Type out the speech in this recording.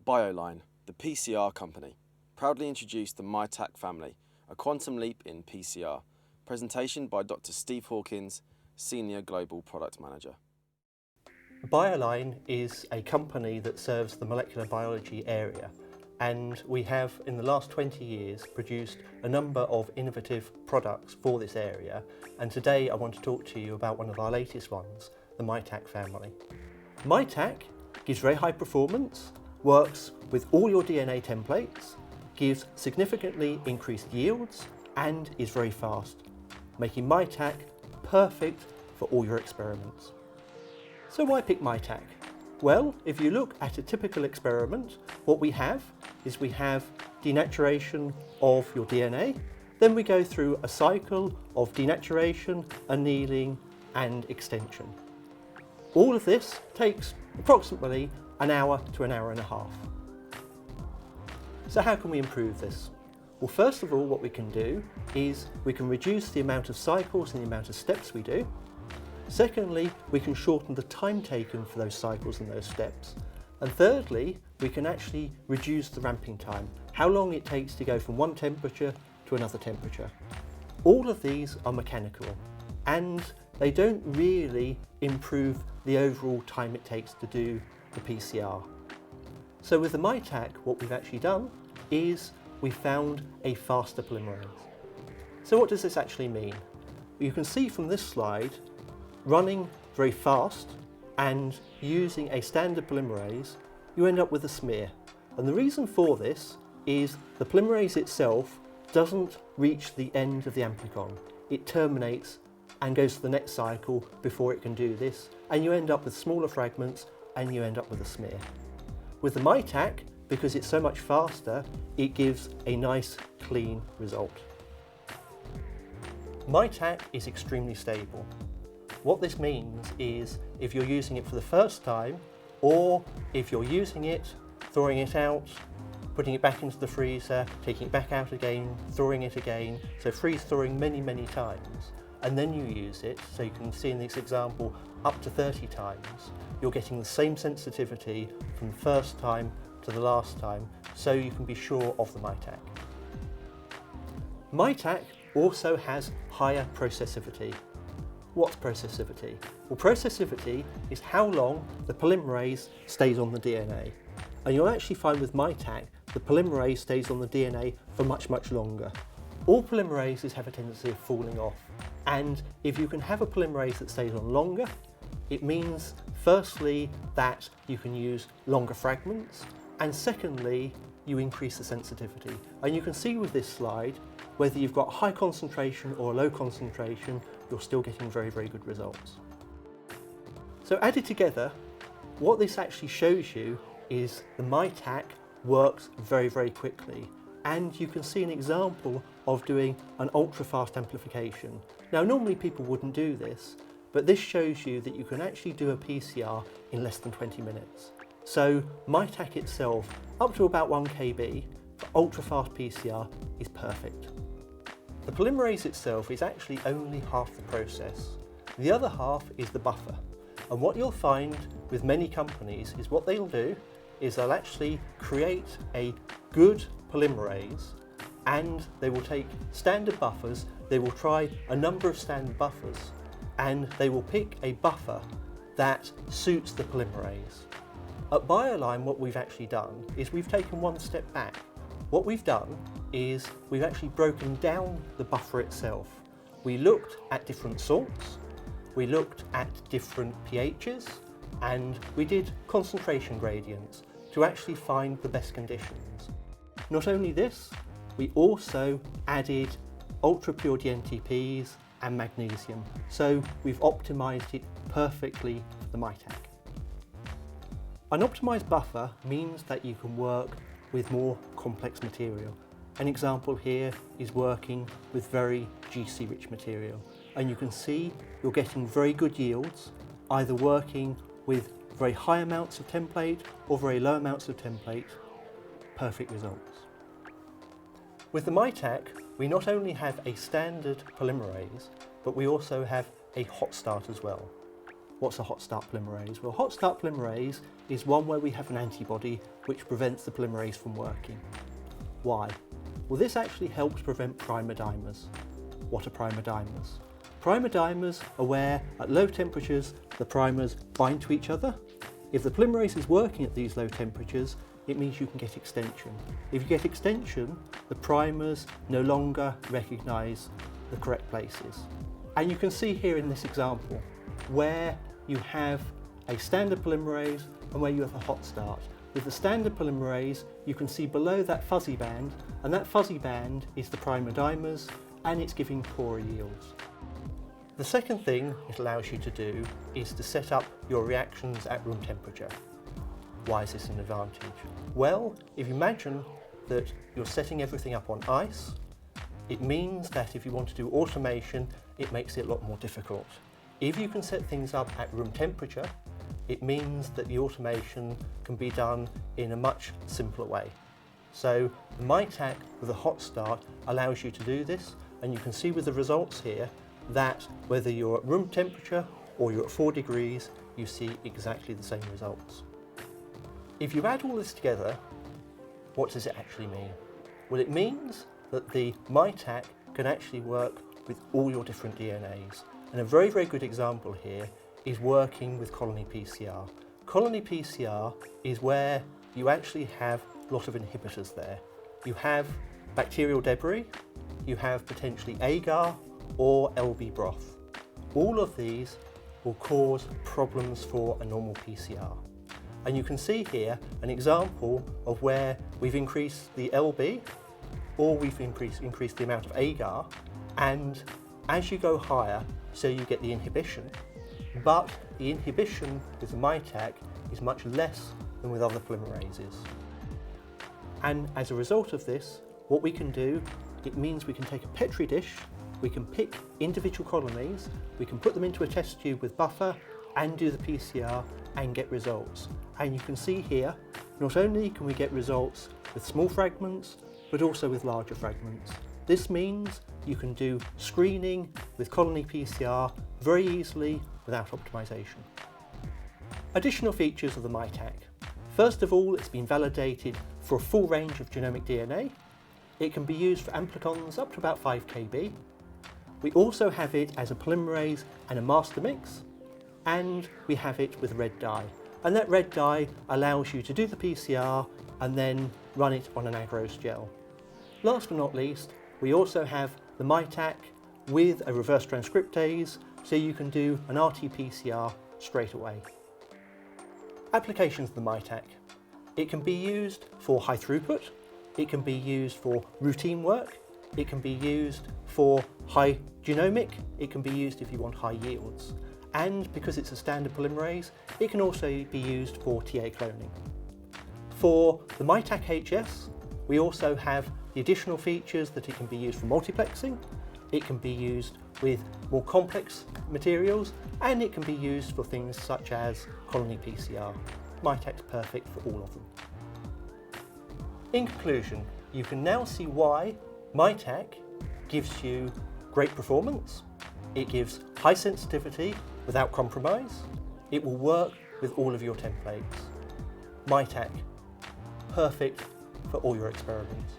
Bioline, the PCR Company, proudly introduced the MyTaq family, a quantum leap in PCR. Presentation by Dr. Steve Hawkins, Senior Global Product Manager. Bioline is a company that serves the molecular biology area, and we have in the last 20 years produced a number of innovative products for this area, and today I want to talk to you about one of our latest ones, the MyTaq family. MyTaq gives very high performance, works with all your DNA templates, gives significantly increased yields and is very fast, making MyTaq perfect for all your experiments. So why pick MyTaq? Well, if you look at a typical experiment, what we have is we have denaturation of your DNA, then we go through a cycle of denaturation, annealing and extension. All of this takes approximately an hour to an hour and a half. So how can we improve this? Well, first of all, what we can do is we can reduce the amount of cycles and the amount of steps we do. Secondly, we can shorten the time taken for those cycles and those steps. And thirdly, we can actually reduce the ramping time, how long it takes to go from one temperature to another temperature. All of these are mechanical and they don't really improve the overall time it takes to do the PCR. So with the MyTaq, what we've actually done is we found a faster polymerase. So what does this actually mean? You can see from this slide, running very fast and using a standard polymerase, you end up with a smear. And the reason for this is the polymerase itself doesn't reach the end of the amplicon. It terminates and goes to the next cycle before it can do this, and you end up with smaller fragments and you end up with a smear. With the MyTaq, because it's so much faster, it gives a nice clean result. MyTaq is extremely stable. What this means is if you're using it for the first time, or if you're using it, thawing it out, putting it back into the freezer, taking it back out again, thawing it again, so freeze thawing many times, and then you use it, so you can see in this example up to 30 times, you're getting the same sensitivity from the first time to the last time, so you can be sure of the MyTaq. MyTaq also has higher processivity. What's processivity? Well, processivity is how long the polymerase stays on the DNA. And you'll actually find with MyTaq, the polymerase stays on the DNA for much longer. All polymerases have a tendency of falling off. And if you can have a polymerase that stays on longer, it means firstly that you can use longer fragments, and secondly, you increase the sensitivity. And you can see with this slide, whether you've got high concentration or low concentration, you're still getting very good results. So added together, what this actually shows you is the MyTaq works very quickly. And you can see an example of doing an ultra-fast amplification. Now, normally people wouldn't do this, but this shows you that you can actually do a PCR in less than 20 minutes. So MyTaq itself, up to about 1 kb for ultra-fast PCR is perfect. The polymerase itself is actually only half the process. The other half is the buffer. And what you'll find with many companies is what they'll do is they'll actually create a good polymerase and they will take standard buffers, they will try a number of standard buffers, and they will pick a buffer that suits the polymerase. At Bioline, what we've actually done is we've taken one step back. What we've done is we've actually broken down the buffer itself. We looked at different salts, we looked at different pHs, and we did concentration gradients to actually find the best conditions. Not only this, we also added ultra pure DNTPs and magnesium, so we've optimized it perfectly for the MyTaq. An optimized buffer means that you can work with more complex material. An example here is working with very GC rich material, and you can see you're getting very good yields, either working with very high amounts of template or very low amounts of template. Perfect results. With the MyTaq, we not only have a standard polymerase, but we also have a hot start as well. what's a hot start polymerase? Well, hot start polymerase is one where we have an antibody which prevents the polymerase from working. Why? Well, this actually helps prevent primer dimers. What are primer dimers? Primer dimers are where, at low temperatures, the primers bind to each other. If the polymerase is working at these low temperatures, it means you can get extension. If you get extension, the primers no longer recognise the correct places. And you can see here in this example where you have a standard polymerase and where you have a hot start. With the standard polymerase, you can see below that fuzzy band, and that fuzzy band is the primer dimers, and it's giving poorer yields. The second thing it allows you to do is to set up your reactions at room temperature. Why is this an advantage? Well, if you imagine that you're setting everything up on ice, it means that if you want to do automation, it makes it a lot more difficult. If you can set things up at room temperature, it means that the automation can be done in a much simpler way. So the MyTaq with a hot start allows you to do this, and you can see with the results here that whether you're at room temperature or you're at 4 degrees, you see exactly the same results. If you add all this together, what does it actually mean? Well, it means that the MyTaq can actually work with all your different DNAs. And a very, very good example here is working with colony PCR. Colony PCR is where you actually have a lot of inhibitors there. You have bacterial debris, you have potentially agar or LB broth. All of these will cause problems for a normal PCR. And you can see here an example of where we've increased the LB or we've increased the amount of agar, and as you go higher, so you get the inhibition, but the inhibition with the MyTaq is much less than with other polymerases. And as a result of this, what we can do, it means we can take a Petri dish, we can pick individual colonies, we can put them into a test tube with buffer and do the PCR and get results. And you can see here, not only can we get results with small fragments, but also with larger fragments. This means you can do screening with colony PCR very easily without optimization. Additional features of the MyTaq. First of all, it's been validated for a full range of genomic DNA. It can be used for amplicons up to about 5 kb. We also have it as a polymerase and a master mix, and we have it with red dye. And that red dye allows you to do the PCR and then run it on an agarose gel. Last but not least, we also have the MyTaq with a reverse transcriptase, so you can do an RT-PCR straight away. Applications of the MyTaq. It can be used for high throughput, it can be used for routine work, it can be used for high genomic, it can be used if you want high yields. And because it's a standard polymerase, it can also be used for TA cloning. For the MyTaq HS, we also have the additional features that it can be used for multiplexing, it can be used with more complex materials, and it can be used for things such as colony PCR. MyTaq's perfect for all of them. In conclusion, you can now see why MyTaq gives you great performance, it gives high sensitivity without compromise, it will work with all of your templates. MyTaq, perfect for all your experiments.